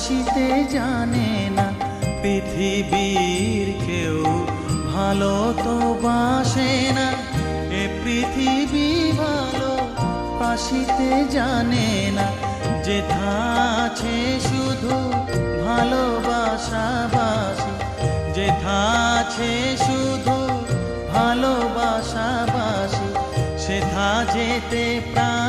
বাসিতে জানে না, পৃথিবীর কেউ ভালো তো বাসে না। এ পৃথিবী ভালো বাসিতে জানে না, যেথা আছে শুধু ভালোবাসাবাসি, যেথা আছে শুধু ভালোবাসাবাসি, সেথা যেতে প্রাণ